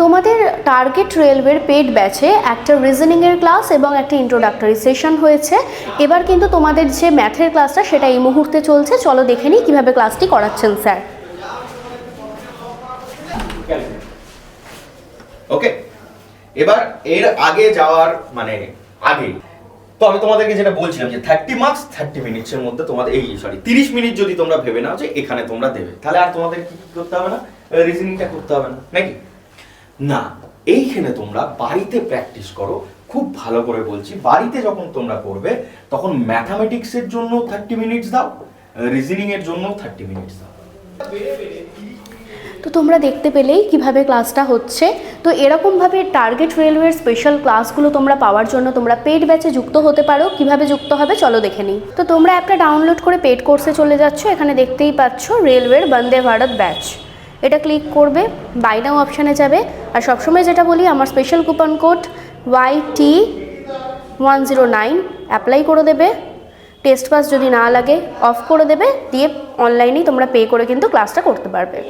তোমাদের টার্গেট রেলওয়ের পেড ব্যাচে একটা রিজনিংয়ের ক্লাস এবং একটা ইন্ট্রোডাক্টরি সেশন হয়েছে। এবার কিন্তু তোমাদের যে ম্যাথের ক্লাসটা সেটা এই মুহূর্তে চলছে, চলো দেখে নিই কীভাবে ক্লাসটি করাচ্ছেন স্যার। ওকে, এবার এর আগে যাওয়ার আগে তো আমি তোমাদেরকে যেটা বলছিলাম যে 30 মার্কস 30 মিনিটসের মধ্যে তোমাদের 30 মিনিট যদি তোমরা ভেবে নাও যে এখানে তোমরা দেবে, তাহলে আর তোমাদের কি করতে হবে না, রিজনিংটা করতে হবে না নাকি? না, এইখানে তোমরা বাড়িতে প্র্যাকটিস করো, খুব ভালো করে বলছি। বাড়িতে যখন তোমরা করবে তখন ম্যাথামেটিক্সের জন্য 30 মিনিটস দাও, রিজনিং এর জন্য 30 মিনিটস দাও। তো তোমরা দেখতে পেলেই কিভাবে ক্লাসটা হচ্ছে। তো এরকমভাবে টার্গেট রেলওয়ের স্পেশাল ক্লাসগুলো তোমরা পাওয়ার জন্য তোমরা পেড ব্যাচে যুক্ত হতে পারো। কিভাবে যুক্ত হবে চলো দেখে নিই। তো তোমরা অ্যাপটা ডাউনলোড করে পেড কোর্সে চলে যাচ্ছ। এখানে দেখতেই পাচ্ছ রেলওয়ের বন্দে ভারত ব্যাচ, এটা ক্লিক করবে, বাই নাও অপশানে যাবে। আর সবসময় যেটা বলি, আমার special coupon code YT109 apply করে দেবে। টেস্ট পাস যদি না লাগে অফ করে দেবে, দিয়ে অনলাইনেই তোমরা পে করে কিন্তু ক্লাসটা করতে পারবে।